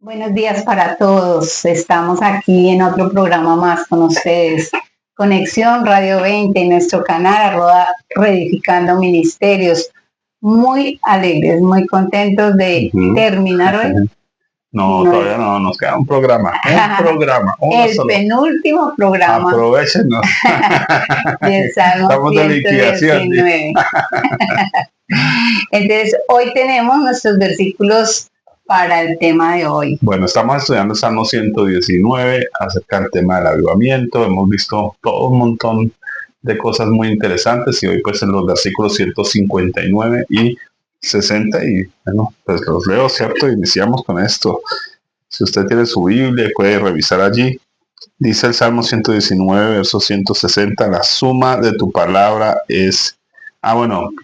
Buenos días para todos. Estamos aquí en otro programa más con ustedes. Conexión Radio 20 en nuestro canal Reedificando Ministerios. Muy alegres, muy contentos de terminar hoy. No, todavía no, nos queda un programa, el solo. Penúltimo programa. Aprovechenos. Del Salmo 119. Entonces, hoy tenemos nuestros versículos para el tema de hoy. Bueno, estamos estudiando Salmo 119 acerca del tema del avivamiento. Hemos visto todo un montón de cosas muy interesantes y hoy pues en los versículos 159 y 60 y bueno, pues los leo, ¿cierto? Iniciamos con esto. Si usted tiene su Biblia, puede revisar allí. Dice el Salmo 119, verso 160, la suma de tu palabra es...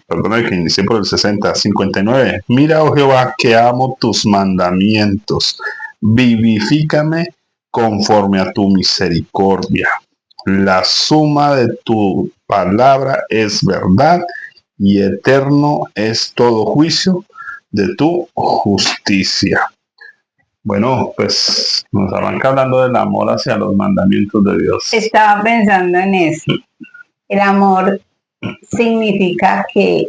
perdón que inicié por el 60, 59. Mira, oh Jehová, que amo tus mandamientos. Vivifícame conforme a tu misericordia. La suma de tu palabra es verdad y eterno es todo juicio de tu justicia. Bueno, pues nos arranca hablando del amor hacia los mandamientos de Dios. Estaba pensando en eso. El amor significa que,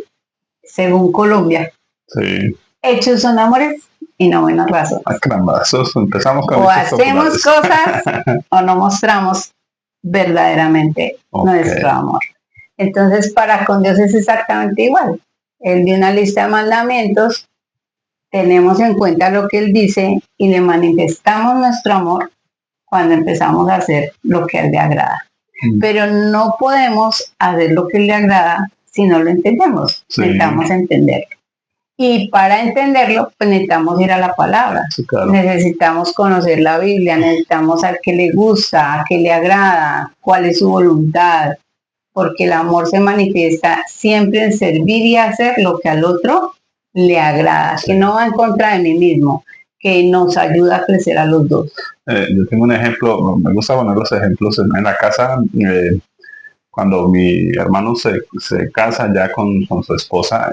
según Colombia, sí, hechos son amores y no buenas razones. Caramba, empezamos con o hacemos cosas o no mostramos verdaderamente nuestro amor. Entonces, para con Dios es exactamente igual. Él dio una lista de mandamientos, tenemos en cuenta lo que Él dice y le manifestamos nuestro amor cuando empezamos a hacer lo que a Él le agrada. Pero no podemos hacer lo que le agrada si no lo entendemos. Sí. Necesitamos entenderlo. Y para entenderlo, pues necesitamos ir a la palabra. Sí, claro. Necesitamos conocer la Biblia, necesitamos saber qué le gusta, qué le agrada, cuál es su voluntad. Porque el amor se manifiesta siempre en servir y hacer lo que al otro le agrada, sí. Que no va en contra de mí mismo, que nos ayuda a crecer a los dos. Yo tengo un ejemplo, me gusta poner los ejemplos en la casa. Cuando mi hermano se casa ya con su esposa,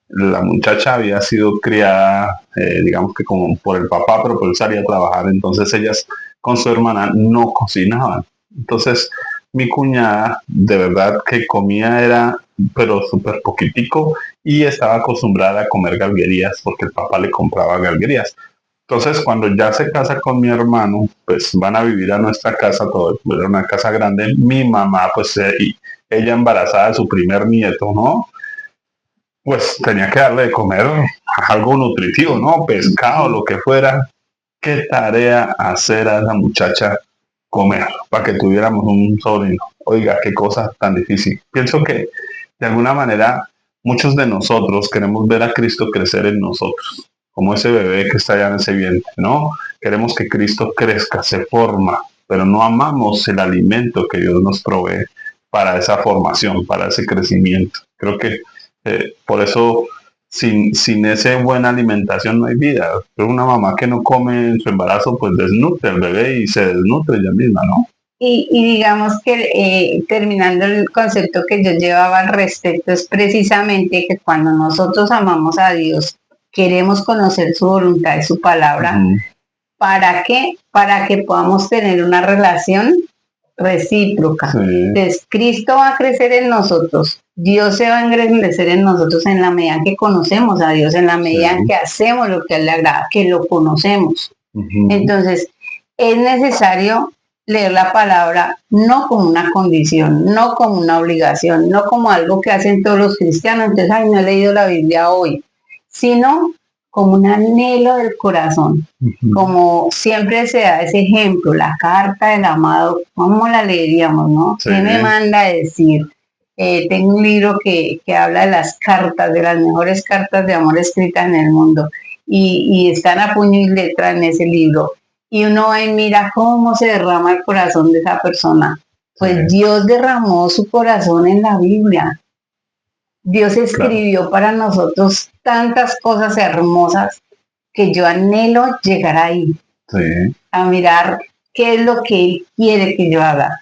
la muchacha había sido criada, digamos que como por el papá, pero por él salía a trabajar, entonces ellas con su hermana no cocinaban. Entonces mi cuñada de verdad que comía era, pero súper poquitico, y estaba acostumbrada a comer galguerías porque el papá le compraba galguerías. Entonces, cuando ya se casa con mi hermano, pues van a vivir a nuestra casa, todo era una casa grande. Mi mamá, pues ella embarazada de su primer nieto, ¿no? Pues tenía que darle de comer algo nutritivo, ¿no? Pescado, lo que fuera. ¿Qué tarea hacer a esa muchacha comer para que tuviéramos un sobrino? Oiga, qué cosa tan difícil. Pienso que de alguna manera muchos de nosotros queremos ver a Cristo crecer en nosotros, como ese bebé que está allá en ese vientre, ¿no? Queremos que Cristo crezca, se forma, pero no amamos el alimento que Dios nos provee para esa formación, para ese crecimiento. Creo que por eso sin esa buena alimentación no hay vida. Pero una mamá que no come en su embarazo, pues desnutre al bebé y se desnutre ella misma, ¿no? Y digamos que terminando el concepto que yo llevaba al respecto es precisamente que cuando nosotros amamos a Dios, queremos conocer su voluntad y su palabra. ¿Para qué? Para que podamos tener una relación recíproca. Sí. Entonces, Cristo va a crecer en nosotros, Dios se va a engrandecer en nosotros en la medida que conocemos a Dios, en la medida en que hacemos lo que a Él le agrada, que lo conocemos. Entonces, es necesario leer la palabra no como una condición, no como una obligación, no como algo que hacen todos los cristianos, entonces, ay, no he leído la Biblia hoy, sino como un anhelo del corazón, como siempre se da ese ejemplo, la carta del amado, ¿cómo la leeríamos, no? Sí. ¿Qué me manda a decir? Tengo un libro que habla de las cartas, de las mejores cartas de amor escritas en el mundo, y están a puño y letra en ese libro, y uno va y mira cómo se derrama el corazón de esa persona. Pues Dios derramó su corazón en la Biblia. Dios escribió para nosotros tantas cosas hermosas que yo anhelo llegar ahí, a mirar qué es lo que Él quiere que yo haga,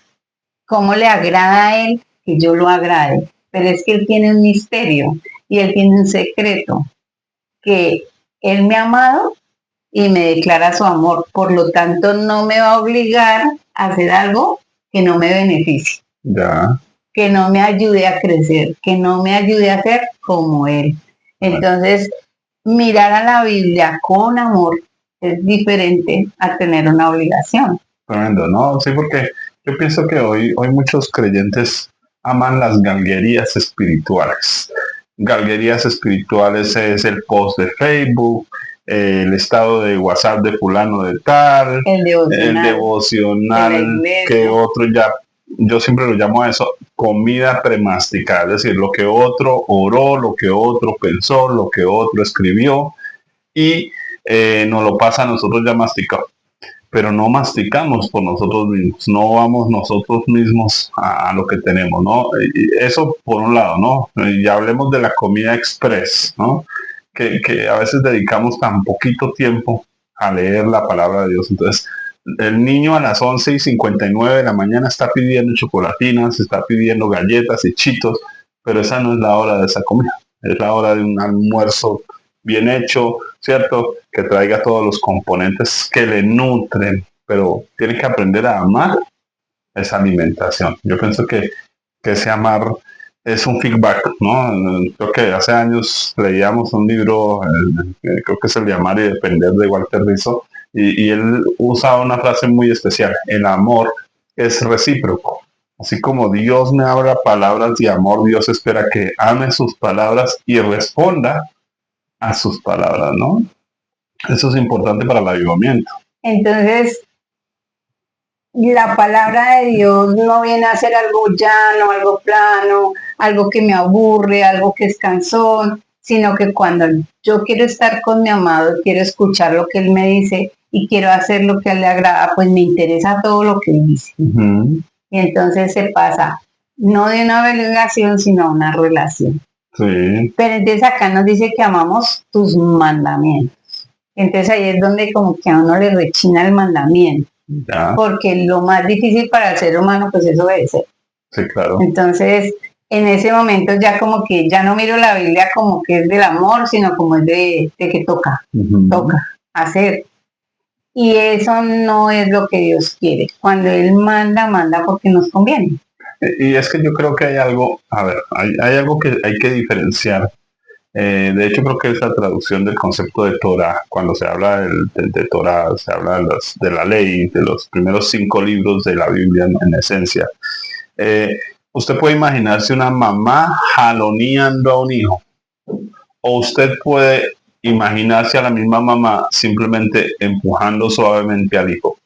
cómo le agrada a Él que yo lo agrade. Pero es que Él tiene un misterio y Él tiene un secreto, que Él me ha amado y me declara su amor. Por lo tanto, no me va a obligar a hacer algo que no me beneficie, Ya. que no me ayude a crecer, que no me ayude a ser como Él. Entonces, mirar a la Biblia con amor es diferente a tener una obligación. Tremendo, ¿no? Sí, porque yo pienso que hoy muchos creyentes aman las galguerías espirituales. Galguerías espirituales es el post de Facebook, el estado de WhatsApp de fulano de tal, El el devocional de la devocional que iglesia. otro ya, yo siempre lo llamo a eso, comida premasticada, es decir, lo que otro oró, lo que otro pensó, lo que otro escribió y nos lo pasa a nosotros ya masticado, pero no masticamos por nosotros mismos, no vamos nosotros mismos a lo que tenemos, ¿no? Y eso por un lado, ¿no? Y ya hablemos de la comida express, ¿no? Que a veces dedicamos tan poquito tiempo a leer la palabra de Dios. Entonces, el niño a las 11:59 de la mañana está pidiendo chocolatinas, está pidiendo galletas y chitos, pero esa no es la hora de esa comida, es la hora de un almuerzo bien hecho, ¿cierto? Que traiga todos los componentes que le nutren, pero tiene que aprender a amar esa alimentación. Yo pienso que ese amar es un feedback, ¿no? Creo que hace años leíamos un libro, creo que es El de Amar y Depender de Walter Rizzo, y él usaba una frase muy especial: el amor es recíproco. Así como Dios me habla palabras de amor, Dios espera que ame sus palabras y responda a sus palabras, ¿no? Eso es importante para el avivamiento. Entonces, la palabra de Dios no viene a ser algo llano, algo plano, algo que me aburre, algo que es cansón, sino que cuando yo quiero estar con mi amado, quiero escuchar lo que él me dice y quiero hacer lo que a él le agrada, pues me interesa todo lo que él dice. Uh-huh. Y entonces se pasa no de una obligación, sino a una relación. Sí. Pero entonces acá nos dice que amamos tus mandamientos. Entonces ahí es donde como que a uno le rechina el mandamiento. Ya. Porque lo más difícil para el ser humano pues es obedecer. Sí, claro. Entonces, en ese momento ya como que ya no miro la Biblia como que es del amor, sino como es de que toca, toca hacer. Y eso no es lo que Dios quiere. Cuando Él manda, manda porque nos conviene. Y es que yo creo que hay algo, a ver, hay algo que hay que diferenciar. De hecho, creo que esa traducción del concepto de Torah, cuando se habla de Torah, se habla de la ley, de los primeros 5 libros de la Biblia en esencia. Usted puede imaginarse una mamá jaloneando a un hijo, o usted puede imaginarse a la misma mamá simplemente empujando suavemente al hijo.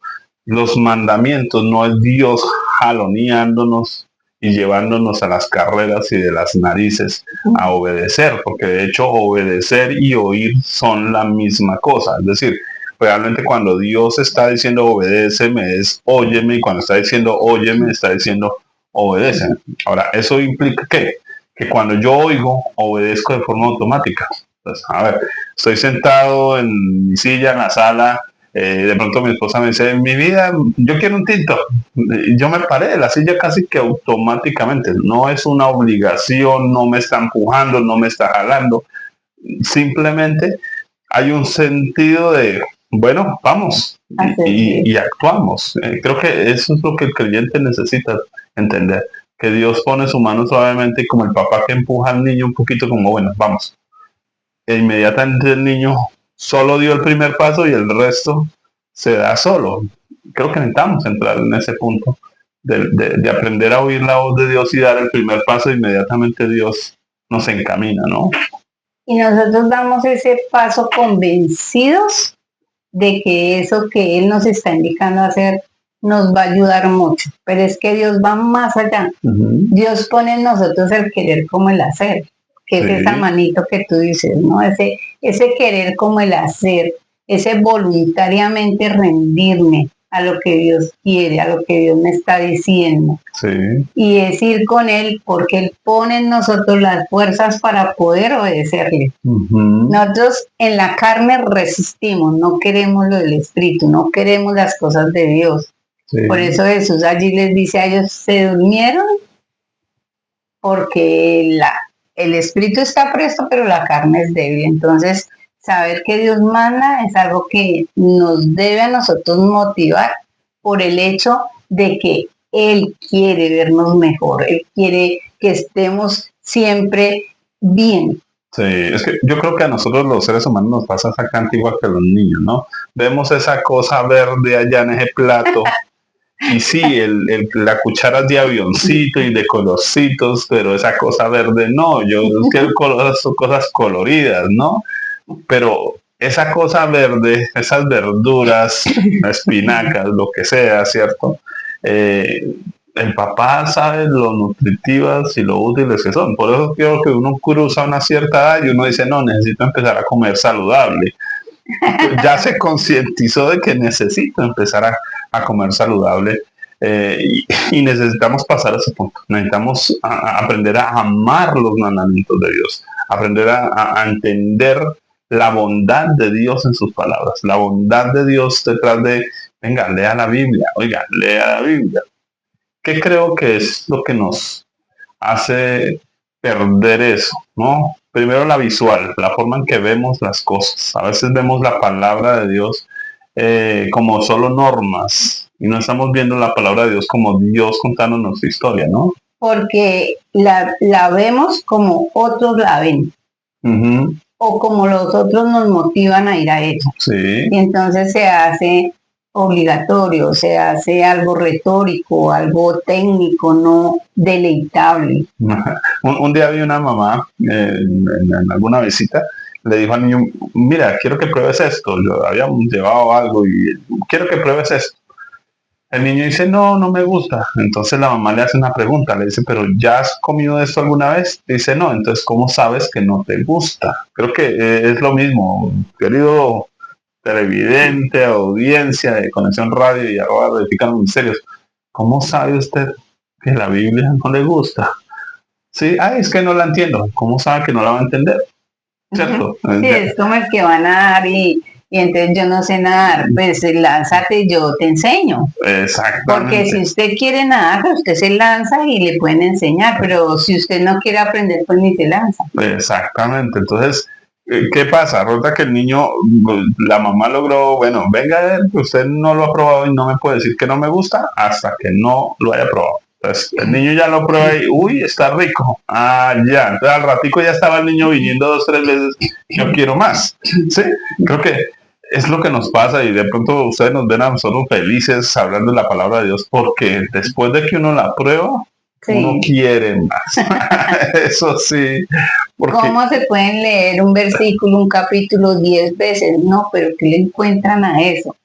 Los mandamientos no es Dios jaloneándonos y llevándonos a las carreras y de las narices a obedecer, porque de hecho obedecer y oír son la misma cosa. Es decir, realmente cuando Dios está diciendo obedéceme es óyeme, y cuando está diciendo óyeme está diciendo obedéceme. Ahora, eso implica que cuando yo oigo, obedezco de forma automática. Pues, a ver, estoy sentado en mi silla en la sala, de pronto mi esposa me dice, en mi vida, yo quiero un tinto. Yo me paré de la silla casi que automáticamente. No es una obligación, no me está empujando, no me está jalando. Simplemente hay un sentido de, bueno, vamos, y actuamos. Creo que eso es lo que el creyente necesita entender, que Dios pone su mano suavemente como el papá que empuja al niño un poquito como, bueno, vamos. E inmediatamente el niño solo dio el primer paso y el resto se da solo. Creo que necesitamos entrar en ese punto de aprender a oír la voz de Dios y dar el primer paso, inmediatamente Dios nos encamina, ¿no? Y nosotros damos ese paso convencidos de que eso que Él nos está indicando hacer nos va a ayudar mucho. Pero es que Dios va más allá. Dios pone en nosotros el querer como el hacer, que es esa manito que tú dices, ¿no? Ese querer como el hacer, ese voluntariamente rendirme a lo que Dios quiere, a lo que Dios me está diciendo. Y es ir con Él porque Él pone en nosotros las fuerzas para poder obedecerle. Nosotros en la carne resistimos, no queremos lo del Espíritu, no queremos las cosas de Dios. Por eso Jesús allí les dice a ellos, se durmieron porque el Espíritu está presto, pero la carne es débil. Entonces, Saber que Dios manda es algo que nos debe a nosotros motivar por el hecho de que Él quiere vernos mejor, Él quiere que estemos siempre bien. Sí, es que yo creo que a nosotros los seres humanos nos pasa exactamente igual que a los niños, ¿no? Vemos esa cosa verde allá en ese plato y sí, la cuchara es de avioncito y de colorcitos, pero esa cosa verde no, yo quiero cosas coloridas, ¿no? Pero esa cosa verde, esas verduras, espinacas, lo que sea, ¿cierto? Eh, el papá sabe lo nutritivas y lo útiles que son. Por eso creo que uno cruza una cierta edad y uno dice, no, necesito empezar a comer saludable. Ya se concientizó de que necesito empezar a comer saludable y necesitamos pasar a ese punto. Necesitamos aprender a amar los mandamientos de Dios, aprender a entender la bondad de Dios en sus palabras, la bondad de Dios detrás de, venga, lea la Biblia, oiga, lea la Biblia. ¿Qué creo que es lo que nos hace perder eso, ¿no? Primero la visual, la forma en que vemos las cosas. A veces vemos la palabra de Dios como solo normas y no estamos viendo la palabra de Dios como Dios contándonos nuestra historia, ¿no? Porque la vemos como otros la ven. Uh-huh. O como los otros nos motivan a ir a ella. Sí. Y entonces se hace obligatorio, se hace algo retórico, algo técnico, no deleitable. Un día vi una mamá en alguna visita, le dijo al niño, mira, quiero que pruebes esto. Yo habíamos llevado algo y quiero que pruebes esto. El niño dice, no, no me gusta. Entonces la mamá le hace una pregunta, le dice, pero ¿ya has comido esto alguna vez? Dice, no, entonces ¿cómo sabes que no te gusta? Creo que es lo mismo, querido televidente, audiencia de Conexión Radio y ahora Verificando Misterios. ¿Cómo sabe usted que la Biblia no le gusta? Sí, es que no la entiendo. ¿Cómo sabe que no la va a entender? ¿Cierto? Sí, es como el que va a nadar y entonces yo no sé nadar, pues lánzate, yo te enseño. Exactamente. Porque si usted quiere nadar, usted se lanza y le pueden enseñar, pero si usted no quiere aprender, pues ni se lanza. Exactamente. Entonces, ¿qué pasa? Resulta que el niño, la mamá logró, bueno, venga a ver, usted no lo ha probado y no me puede decir que no me gusta hasta que no lo haya probado. Entonces, el niño ya lo prueba y, uy, está rico. Ya. Entonces, al ratico ya estaba el niño viniendo 2, 3 veces, yo quiero más. Sí, creo que es lo que nos pasa y de pronto ustedes nos ven a nosotros felices hablando de la palabra de Dios porque después de que uno la prueba, sí, uno quiere más. Eso sí. Porque ¿cómo se pueden leer un versículo, un capítulo 10 veces? No, pero ¿qué le encuentran a eso?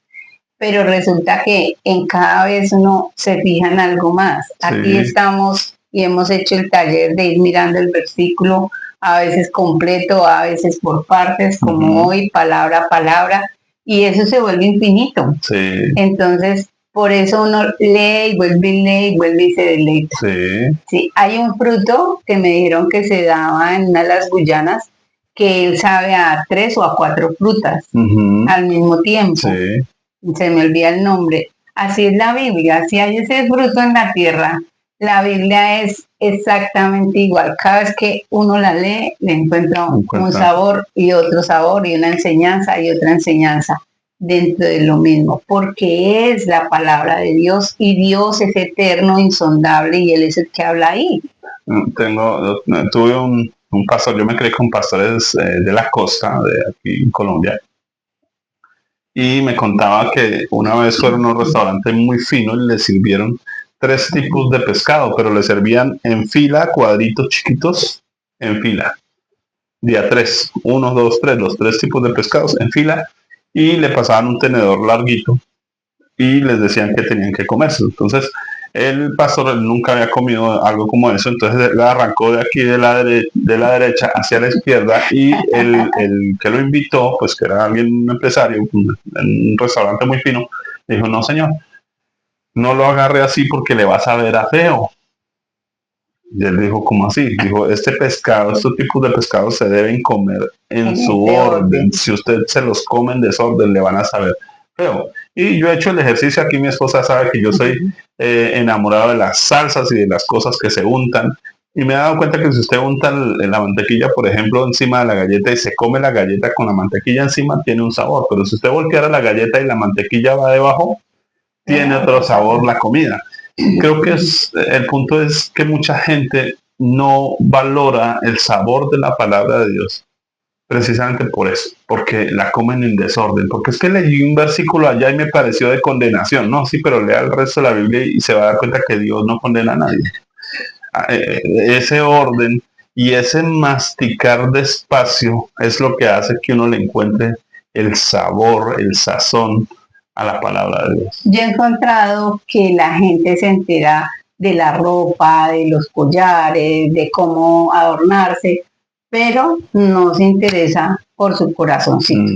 Pero resulta que en cada vez uno se fija en algo más. Sí. Aquí estamos y hemos hecho el taller de ir mirando el versículo a veces completo, a veces por partes, como hoy, palabra a palabra, y eso se vuelve infinito. Sí. Entonces, por eso uno lee y vuelve y se deleita. Sí. Sí, hay un fruto que me dijeron que se daba en una de las Guyanas, que él sabe a 3 o a 4 frutas al mismo tiempo. Sí. Se me olvida el nombre. Así es la Biblia, si hay ese fruto en la tierra, la Biblia es exactamente igual. Cada vez que uno la lee, le encuentra un sabor y otro sabor y una enseñanza y otra enseñanza dentro de lo mismo, porque es la palabra de Dios y Dios es eterno, insondable y Él es el que habla ahí. Tuve un pastor, yo me creí con pastores de la costa, de aquí en Colombia, y me contaba que una vez fueron a un restaurante muy fino y le sirvieron 3 tipos de pescado, pero le servían en fila, cuadritos chiquitos, en fila. Día 3, 1, 2, 3, los 3 tipos de pescados en fila, y le pasaban un tenedor larguito y les decían que tenían que comerse. Entonces, el pastor nunca había comido algo como eso, entonces él arrancó de aquí de la derecha hacia la izquierda y el que lo invitó, pues que era alguien, un empresario, en un restaurante muy fino, le dijo, no señor, no lo agarre así porque le vas a ver a feo. Y él dijo, ¿cómo así? Dijo, estos tipos de pescados se deben comer en su orden. Si usted se los come en desorden, le van a saber feo. Y yo he hecho el ejercicio, aquí mi esposa sabe que yo soy enamorado de las salsas y de las cosas que se untan. Y me he dado cuenta que si usted unta la mantequilla, por ejemplo, encima de la galleta y se come la galleta con la mantequilla encima, tiene un sabor. Pero si usted volteara la galleta y la mantequilla va debajo, tiene otro sabor la comida. Creo que el punto es que mucha gente no valora el sabor de la palabra de Dios precisamente por eso, porque la comen en desorden, porque es que leí un versículo allá y me pareció de condenación, no, sí, pero lea el resto de la Biblia y se va a dar cuenta que Dios no condena a nadie. Ese orden y ese masticar despacio es lo que hace que uno le encuentre el sabor, el sazón a la palabra de Dios. Yo he encontrado que la gente se entera de la ropa, de los collares, de cómo adornarse, pero no se interesa por su corazoncito.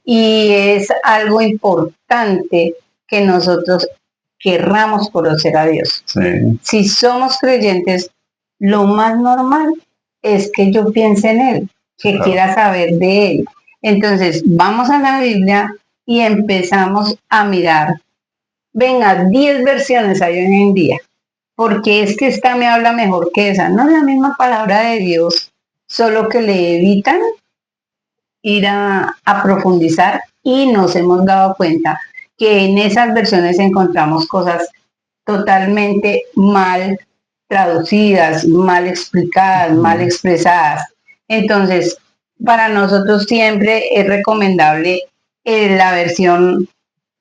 Y es algo importante que nosotros querramos conocer a Dios. Sí. Si somos creyentes, lo más normal es que yo piense en Él, que Claro. quiera saber de Él. Entonces, vamos a la Biblia y empezamos a mirar. Venga, 10 versiones hay hoy en día. Porque es que esta me habla mejor que esa. No es la misma palabra de Dios, solo que le evitan ir a profundizar y nos hemos dado cuenta que en esas versiones encontramos cosas totalmente mal traducidas, mal explicadas, mal expresadas. Entonces, para nosotros siempre es recomendable la versión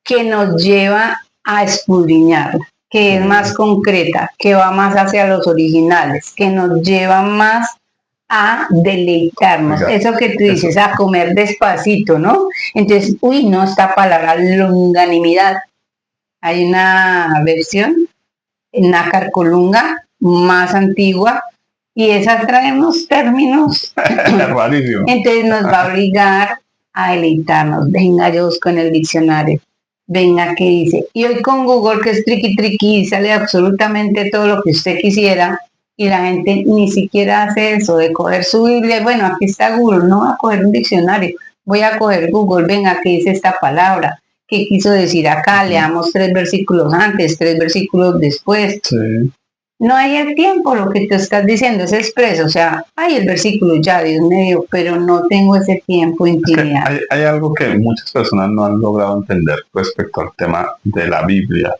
que nos lleva a escudriñarla, que es más concreta, que va más hacia los originales, que nos lleva más a deleitarnos. Oiga, eso que tú dices, a comer despacito, ¿no? Entonces, uy, no, esta palabra longanimidad. Hay una versión, nácar colunga, más antigua, y esa traemos términos. Rarísimo. Entonces nos va a obligar a deleitarnos. Venga, yo busco en el diccionario. Venga, ¿qué dice? Y hoy con Google, que es triqui triqui, sale absolutamente todo lo que usted quisiera, y la gente ni siquiera hace eso de coger su Biblia. Bueno, aquí está Google, no voy a coger un diccionario, voy a coger Google. Venga, ¿qué dice esta palabra? ¿Qué quiso decir acá? Leamos 3 versículos antes, 3 versículos después. Sí. No hay el tiempo, lo que tú estás diciendo es expreso, o sea, hay el versículo ya, Dios mío, pero no tengo ese tiempo, intimidad. Es que hay algo que muchas personas no han logrado entender respecto al tema de la Biblia.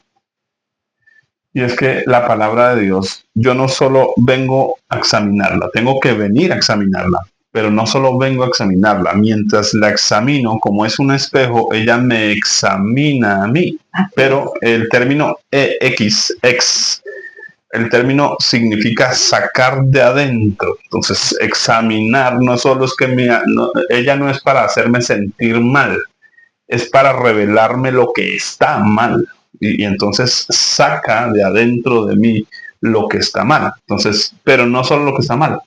Y es que la palabra de Dios, yo no solo vengo a examinarla, tengo que venir a examinarla, pero no solo vengo a examinarla, mientras la examino, como es un espejo, ella me examina a mí. Pero el término el término significa sacar de adentro. Entonces, examinar no solo es que ella no es para hacerme sentir mal, es para revelarme lo que está mal. Y entonces saca de adentro de mí lo que está mal. Entonces, pero no solo lo que está mal,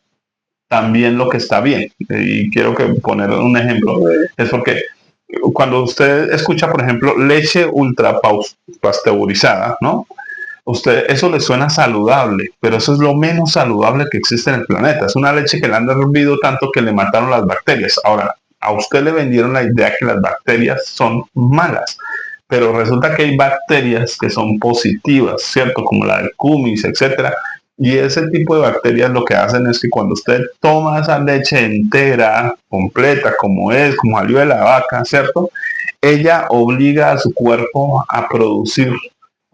también lo que está bien. Y quiero que poner un ejemplo. Es porque cuando usted escucha, por ejemplo, leche ultra pasteurizada, ¿no? Usted, eso le suena saludable, pero eso es lo menos saludable que existe en el planeta. Es una leche que le han hervido tanto que le mataron las bacterias. Ahora, a usted le vendieron la idea que las bacterias son malas, pero resulta que hay bacterias que son positivas, ¿cierto? Como la del cumis, etcétera. Y ese tipo de bacterias lo que hacen es que cuando usted toma esa leche entera, completa, como salió de la vaca, ¿cierto? Ella obliga a su cuerpo a producir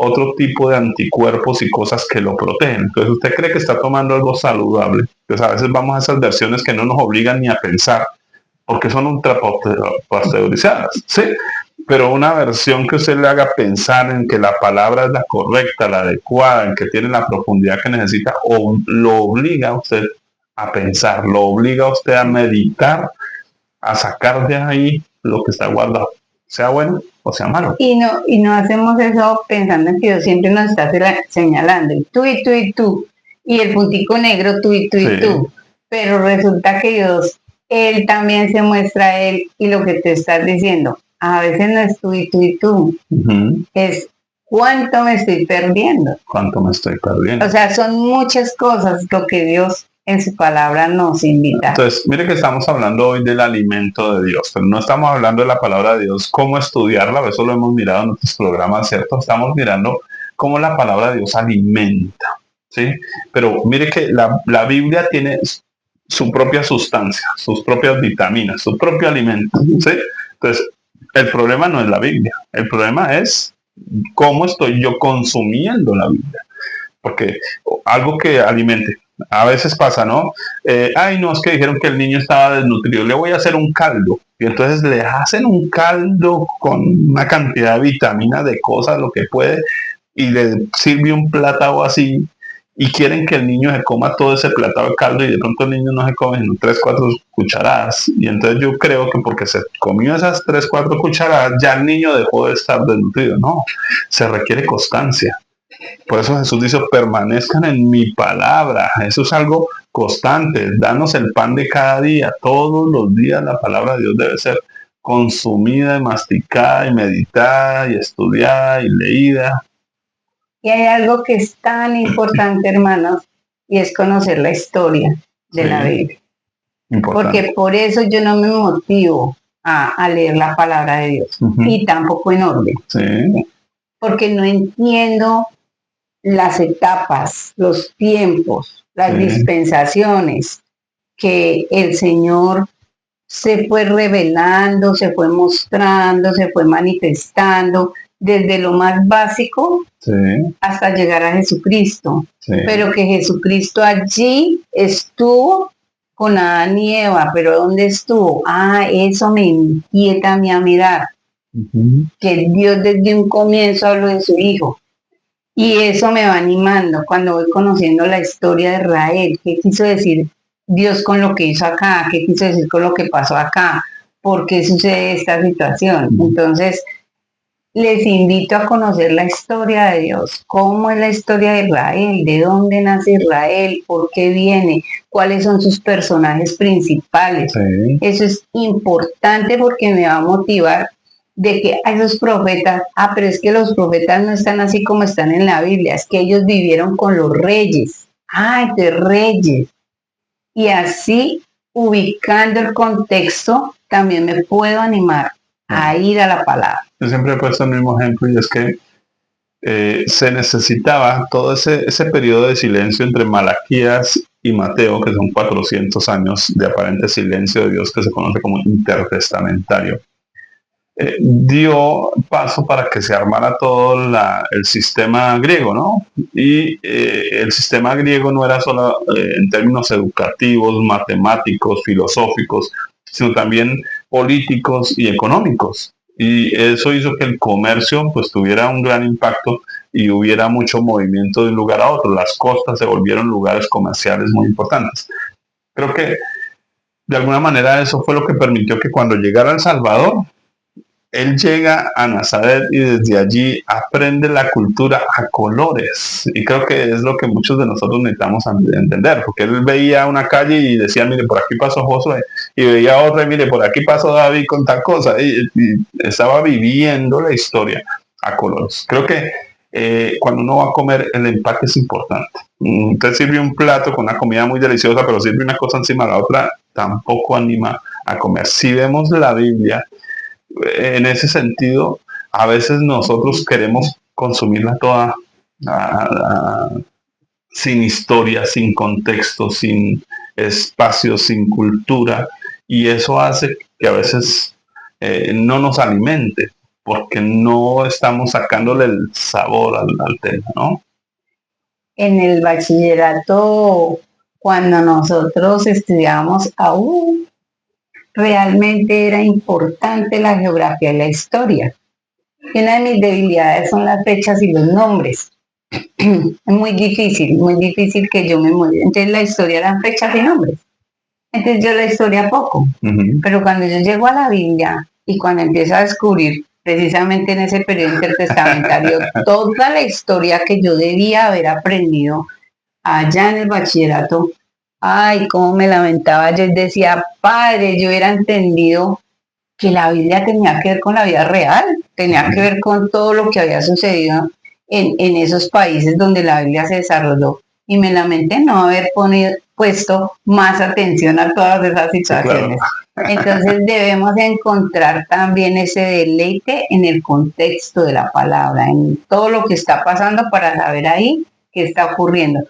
otro tipo de anticuerpos y cosas que lo protegen. Entonces usted cree que está tomando algo saludable. Entonces a veces vamos a esas versiones que no nos obligan ni a pensar, porque son ultra pasteurizadas, ¿sí? Pero una versión que usted le haga pensar en que la palabra es la correcta, la adecuada, en que tiene la profundidad que necesita, o lo obliga a usted a pensar, lo obliga a usted a meditar, a sacar de ahí lo que está guardado, sea bueno o sea malo. Y no hacemos eso pensando en que Dios siempre nos está señalando, y tú, y tú, y tú, y el puntico negro, tú, y tú, y tú. Pero resulta que Dios, Él también se muestra a Él, y lo que te estás diciendo, a veces no es tú, y tú, y tú, es cuánto me estoy perdiendo. ¿Cuánto me estoy perdiendo? O sea, son muchas cosas lo que Dios en su palabra nos invita. Entonces, mire que estamos hablando hoy del alimento de Dios, pero no estamos hablando de la palabra de Dios, cómo estudiarla, eso lo hemos mirado en nuestros programas, ¿cierto? Estamos mirando cómo la palabra de Dios alimenta. ¿sí? Pero mire que la Biblia tiene su propia sustancia, sus propias vitaminas, su propio alimento, ¿sí? Entonces, el problema no es la Biblia, el problema es cómo estoy yo consumiendo la Biblia, porque algo que alimente. A veces pasa, ¿no? Ay, no, es que dijeron que el niño estaba desnutrido, le voy a hacer un caldo. Y entonces le hacen un caldo con una cantidad de vitaminas, de cosas, lo que puede, y le sirve un plátano así, y quieren que el niño se coma todo ese plátano de caldo, y de pronto el niño no se come sino 3, 4 cucharadas. Y entonces yo creo que porque se comió esas 3, 4 cucharadas, ya el niño dejó de estar desnutrido. No, se requiere constancia. Por eso Jesús dice, permanezcan en mi palabra. Eso es algo constante. Danos el pan de cada día. Todos los días la palabra de Dios debe ser consumida y masticada y meditada y estudiada y leída. Y hay algo que es tan importante, hermanos, y es conocer la historia de la Biblia. Importante. Porque por eso yo no me motivo a leer la palabra de Dios, y tampoco en orden. Sí. Porque no entiendo las etapas, los tiempos, las dispensaciones que el Señor se fue revelando, se fue mostrando, se fue manifestando, desde lo más básico hasta llegar a Jesucristo. Pero que Jesucristo allí estuvo con Adán y Eva, pero ¿dónde estuvo? Eso me inquieta a mí a mirar. Que Dios desde un comienzo habló de su Hijo. Y eso me va animando cuando voy conociendo la historia de Israel. ¿Qué quiso decir Dios con lo que hizo acá? ¿Qué quiso decir con lo que pasó acá? ¿Por qué sucede esta situación? Entonces, les invito a conocer la historia de Dios. ¿Cómo es la historia de Israel? ¿De dónde nace Israel? ¿Por qué viene? ¿Cuáles son sus personajes principales? Eso es importante porque me va a motivar de que a esos profetas, pero es que los profetas no están así como están en la Biblia, es que ellos vivieron con los reyes, de reyes. Y así, ubicando el contexto, también me puedo animar a ir a la palabra. Yo siempre he puesto el mismo ejemplo, y es que se necesitaba todo ese periodo de silencio entre Malaquías y Mateo, que son 400 años de aparente silencio de Dios, que se conoce como intertestamentario. Dio paso para que se armara todo el sistema griego, ¿no? Y el sistema griego no era solo en términos educativos, matemáticos, filosóficos, sino también políticos y económicos. Y eso hizo que el comercio pues tuviera un gran impacto y hubiera mucho movimiento de un lugar a otro. Las costas se volvieron lugares comerciales muy importantes. Creo que de alguna manera eso fue lo que permitió que cuando llegara El Salvador, él llega a Nazaret y desde allí aprende la cultura a colores. Y creo que es lo que muchos de nosotros necesitamos entender, porque él veía una calle y decía, mire, por aquí pasó Josué, y veía otra y mire, por aquí pasó David con tal cosa, y estaba viviendo la historia a colores. Creo que cuando uno va a comer, el empaque es importante. Usted sirve un plato con una comida muy deliciosa, pero sirve una cosa encima de la otra, tampoco anima a comer. Si vemos la Biblia, en ese sentido, a veces nosotros queremos consumirla toda sin historia, sin contexto, sin espacio, sin cultura, y eso hace que a veces no nos alimente, porque no estamos sacándole el sabor al tema, ¿no? En el bachillerato, cuando nosotros estudiábamos aún, realmente era importante la geografía y la historia. Y una de mis debilidades son las fechas y los nombres. Es muy difícil que yo me mueva. Entonces la historia eran fechas y nombres. Entonces yo la historia poco. Pero cuando yo llego a la Biblia y cuando empiezo a descubrir precisamente en ese periodo intertestamentario toda la historia que yo debía haber aprendido allá en el bachillerato, cómo me lamentaba. Yo decía, padre, yo hubiera entendido que la Biblia tenía que ver con la vida real, tenía que ver con todo lo que había sucedido en esos países donde la Biblia se desarrolló. Y me lamenté no haber puesto más atención a todas esas situaciones. Claro. Entonces debemos encontrar también ese deleite en el contexto de la palabra, en todo lo que está pasando para saber ahí qué está ocurriendo.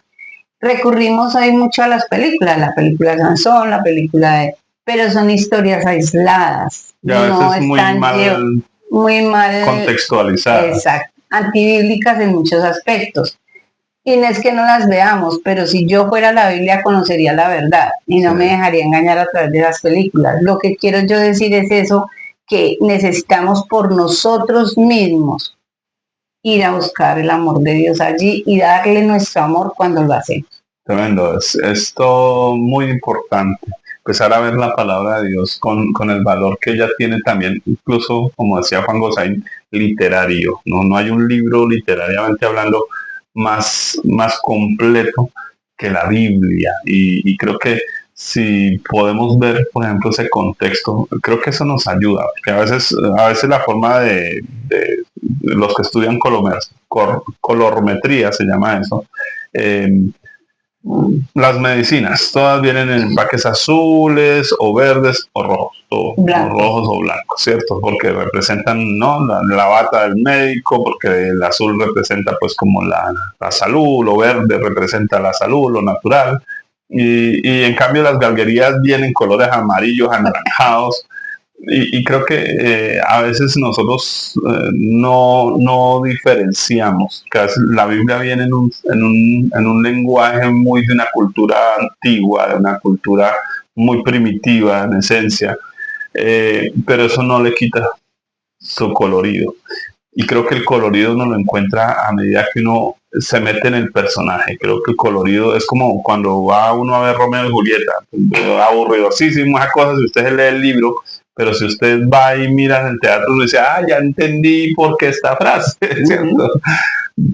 recurrimos hoy mucho a las películas, la película de Sansón, la película de... pero son historias aisladas, Y a no veces están muy mal, contextualizadas. exacto, antibíblicas en muchos aspectos. Y no es que no las veamos, pero si yo fuera la Biblia conocería la verdad y no Sí. me dejaría engañar a través de las películas. Lo que quiero yo decir es eso, que necesitamos por nosotros mismos ir a buscar el amor de Dios allí y darle nuestro amor cuando lo hacemos. Tremendo, es todo muy importante. Empezar a ver la palabra de Dios con el valor que ella tiene también, incluso, como decía Juan Gosaín, literario. No hay un libro literariamente hablando más completo que la Biblia. Y creo que si podemos ver, por ejemplo, ese contexto, creo que eso nos ayuda, porque a veces la forma de los que estudian colorimetría, se llama eso, las medicinas, todas vienen en empaques azules o verdes o rojos, o Blanco. rojos o blancos, ¿cierto? Porque representan, ¿no?, la bata del médico, porque el azul representa pues como la salud, lo verde representa la salud, lo natural, y en cambio las galguerías vienen colores amarillos, anaranjados, y creo que a veces nosotros no diferenciamos, que a veces la Biblia viene en un lenguaje muy de una cultura antigua, de una cultura muy primitiva en esencia, pero eso no le quita su colorido. Y creo que el colorido uno lo encuentra a medida que uno se mete en el personaje. Creo que el colorido es como cuando va uno a ver Romeo y Julieta, aburridosísimo esa cosa si usted lee el libro, pero si usted va y mira en el teatro y dice, ya entendí por qué esta frase, ¿cierto?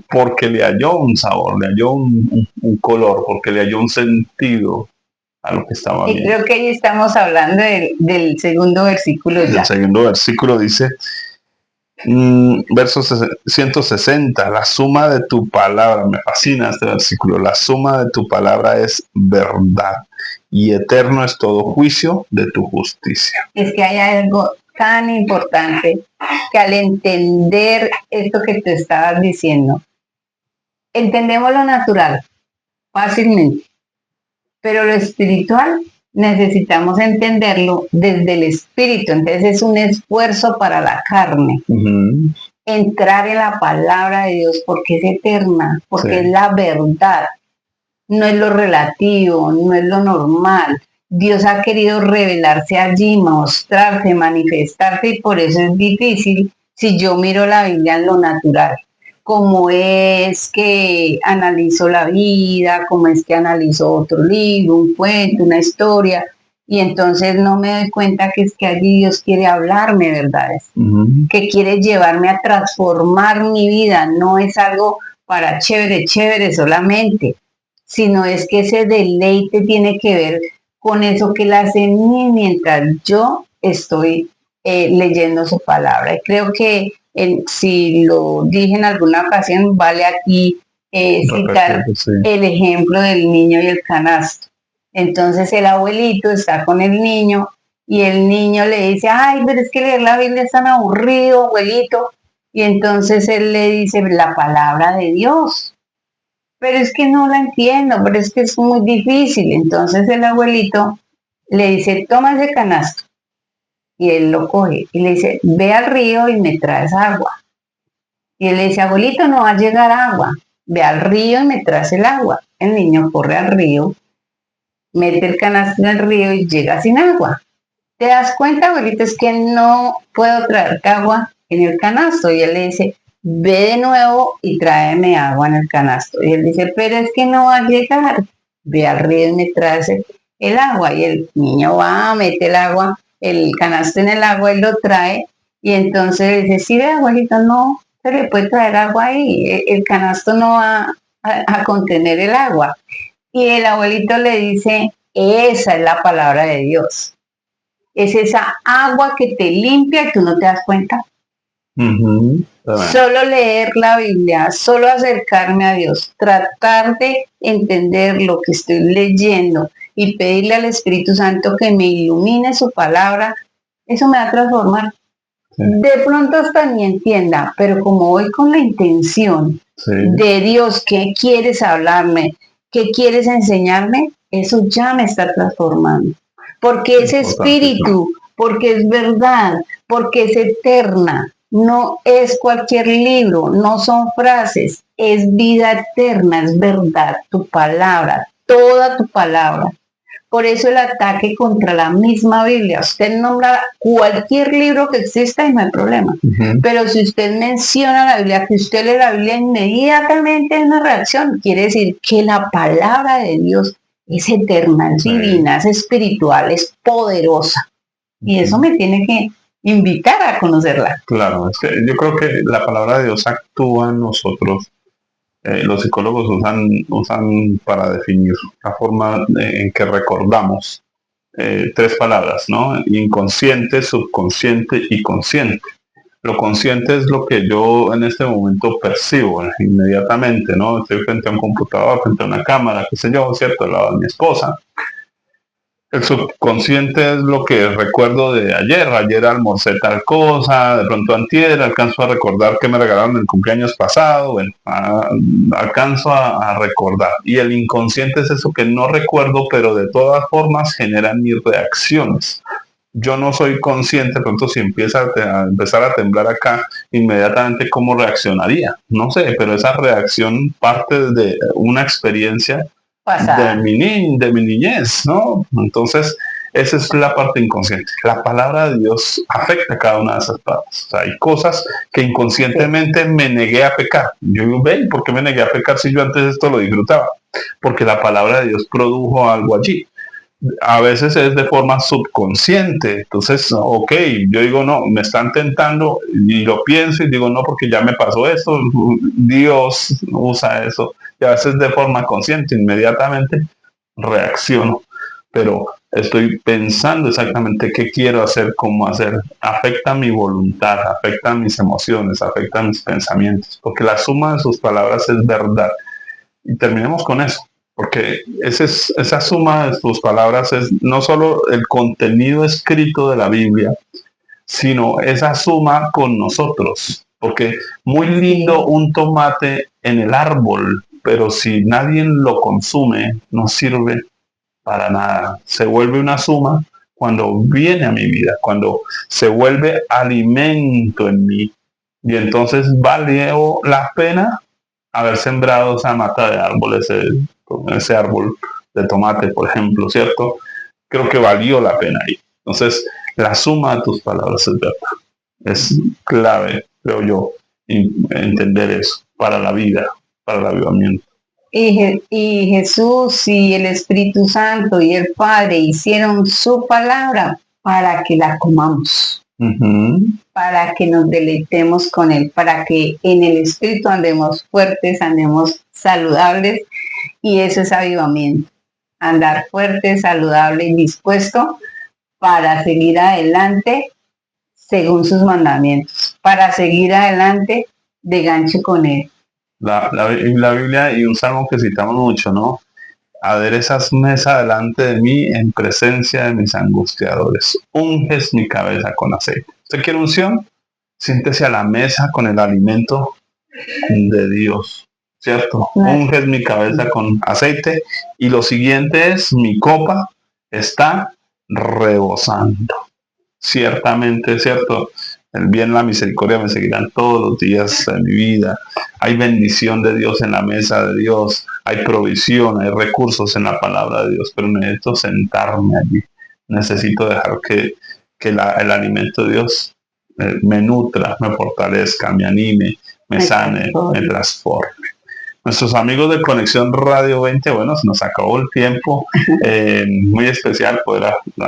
Porque le halló un sabor, le halló un color, porque le halló un sentido a lo que estaba Y viendo. creo que ahí estamos hablando del segundo versículo ya. El segundo versículo dice, verso 160, la suma de tu palabra, me fascina este versículo, la suma de tu palabra es verdad y eterno es todo juicio de tu justicia. Es que hay algo tan importante que al entender esto que te estabas diciendo, entendemos lo natural fácilmente, pero lo espiritual necesitamos entenderlo desde el espíritu. Entonces es un esfuerzo para la carne. Entrar en la palabra de Dios porque es eterna, porque es la verdad. No es lo relativo, no es lo normal. Dios ha querido revelarse allí, mostrarse, manifestarse, y por eso es difícil si yo miro la Biblia en lo natural. Cómo es que analizo la vida, cómo es que analizo otro libro, un cuento, una historia, y entonces no me doy cuenta que es que allí Dios quiere hablarme verdades, que quiere llevarme a transformar mi vida. No es algo para chévere solamente, sino es que ese deleite tiene que ver con eso que Él hace en mí mientras yo estoy leyendo su palabra. Y creo que si lo dije en alguna ocasión, vale aquí citar el ejemplo del niño y el canasto. Entonces el abuelito está con el niño y el niño le dice, ay, pero es que leer la Biblia es tan aburrido, abuelito. Y entonces él le dice, la palabra de Dios. Pero es que no la entiendo, pero es que es muy difícil. Entonces el abuelito le dice, toma ese canasto. Y él lo coge y le dice, ve al río y me traes agua. Y él le dice, abuelito, no va a llegar agua. Ve al río y me traes el agua. El niño corre al río, mete el canasto en el río y llega sin agua. ¿Te das cuenta, abuelito? Es que no puedo traerte agua en el canasto. Y él le dice, ve de nuevo y tráeme agua en el canasto. Y él dice, pero es que no va a llegar. Ve al río y me traes el agua. Y el niño va, mete el agua, el canasto en el agua y lo trae. Y entonces dice, sí, ve, abuelito, no se le puede traer agua ahí. El canasto no va a contener el agua. Y el abuelito le dice, esa es la palabra de Dios. Es esa agua que te limpia y tú no te das cuenta. Solo leer la Biblia, solo acercarme a Dios, tratar de entender lo que estoy leyendo y pedirle al Espíritu Santo que me ilumine su palabra, eso me va a transformar. De pronto hasta ni entienda, pero como voy con la intención de Dios, ¿qué quieres hablarme? ¿qué quieres enseñarme? Eso ya me está transformando. Porque es espíritu, porque es verdad, porque es eterna. No es cualquier libro, no son frases, es vida eterna, es verdad, tu palabra, toda tu palabra. Por eso el ataque contra la misma Biblia. Usted nombra cualquier libro que exista y no hay problema. Pero si usted menciona la Biblia, que usted lee la Biblia, inmediatamente hay una reacción. Quiere decir que la palabra de Dios es eterna, es divina, es espiritual, es poderosa. Y eso me tiene que invitar a conocerla. Claro, es que yo creo que la palabra de Dios actúa en nosotros. Los psicólogos usan para definir la forma en que recordamos tres palabras, ¿no? Inconsciente, subconsciente y consciente. Lo consciente es lo que yo en este momento percibo inmediatamente, ¿no? Estoy frente a un computador, frente a una cámara, qué sé yo, ¿cierto? Al lado de mi esposa. El subconsciente es lo que recuerdo de ayer. Ayer almorcé tal cosa, de pronto antier, alcanzo a recordar que me regalaron el cumpleaños pasado, bueno, alcanzo a recordar. Y el inconsciente es eso que no recuerdo, pero de todas formas generan mis reacciones. Yo no soy consciente, pronto si empieza a empezar a temblar acá, inmediatamente cómo reaccionaría. No sé, pero esa reacción parte de una experiencia de mi niñez, ¿no? Entonces, esa es la parte inconsciente. La palabra de Dios afecta a cada una de esas partes. O sea, hay cosas que inconscientemente me negué a pecar. Yo digo, ven, ¿por qué me negué a pecar si yo antes esto lo disfrutaba? Porque la palabra de Dios produjo algo allí. A veces es de forma subconsciente. Entonces, ok, yo digo, no, me están tentando y lo pienso y digo, no, porque ya me pasó esto. Dios usa eso. Y a veces de forma consciente, inmediatamente reacciono. Pero estoy pensando exactamente qué quiero hacer, cómo hacer. Afecta mi voluntad, afecta mis emociones, afecta mis pensamientos. Porque la suma de sus palabras es verdad. Y terminemos con eso. Porque esa suma de tus palabras es no solo el contenido escrito de la Biblia, sino esa suma con nosotros. Porque muy lindo un tomate en el árbol, pero si nadie lo consume, no sirve para nada. Se vuelve una suma cuando viene a mi vida, cuando se vuelve alimento en mí. Y entonces valió la pena haber sembrado esa mata de árboles, ese árbol de tomate, por ejemplo, ¿cierto? Creo que valió la pena ahí. Entonces, la suma de tus palabras es verdad. Es clave, creo yo, entender eso para la vida, para el avivamiento. Y Jesús y el Espíritu Santo y el Padre hicieron su palabra para que la comamos. Para que nos deleitemos con él, para que en el espíritu andemos fuertes, andemos saludables, y eso es avivamiento, andar fuerte, saludable y dispuesto para seguir adelante según sus mandamientos, para seguir adelante de gancho con él. La Biblia y un salmo que citamos mucho, ¿no? Aderezas mesa delante de mí en presencia de mis angustiadores. Unges mi cabeza con aceite. ¿Usted quiere unción? Siéntese a la mesa con el alimento de Dios, ¿cierto? Unges mi cabeza con aceite. Y lo siguiente es, mi copa está rebosando. Ciertamente, ¿cierto? El bien y la misericordia me seguirán todos los días de mi vida. Hay bendición de Dios en la mesa de Dios. Hay provisión, hay recursos en la palabra de Dios. Pero necesito sentarme allí. Necesito dejar que el alimento de Dios me nutra, me fortalezca, me anime, me sane, me transforme. Nuestros amigos de Conexión Radio 20, bueno, se nos acabó el tiempo. Muy especial,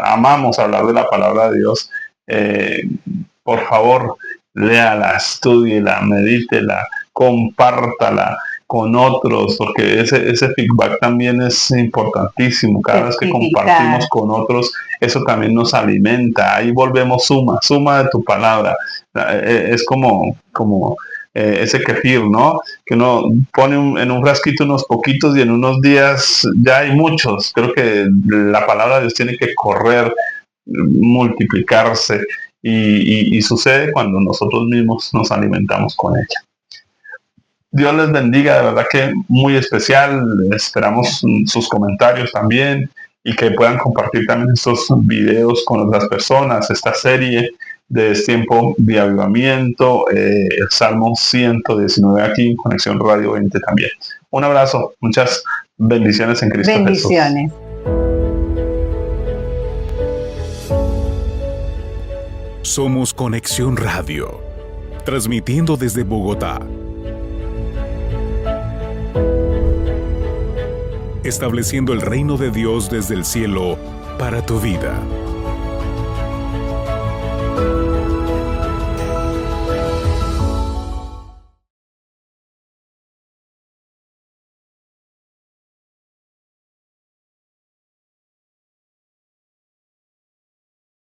amamos hablar de la palabra de Dios. Por favor, léala, estúdiela, medítela, compártala con otros, porque ese feedback también es importantísimo. Cada vez que compartimos con otros, eso también nos alimenta. Ahí volvemos suma de tu palabra. Es como ese kefir, ¿no? Que uno pone en un frasquito unos poquitos y en unos días ya hay muchos. Creo que la palabra de Dios tiene que correr, multiplicarse y sucede cuando nosotros mismos nos alimentamos con ella. Dios les bendiga, de verdad que muy especial. Esperamos sus comentarios también y que puedan compartir también estos videos con otras personas. Esta serie de tiempo de avivamiento, el Salmo 119 aquí en Conexión Radio 20 también. Un abrazo, muchas bendiciones en Cristo Jesús. Bendiciones. Somos Conexión Radio, transmitiendo desde Bogotá. Estableciendo el reino de Dios desde el cielo para tu vida.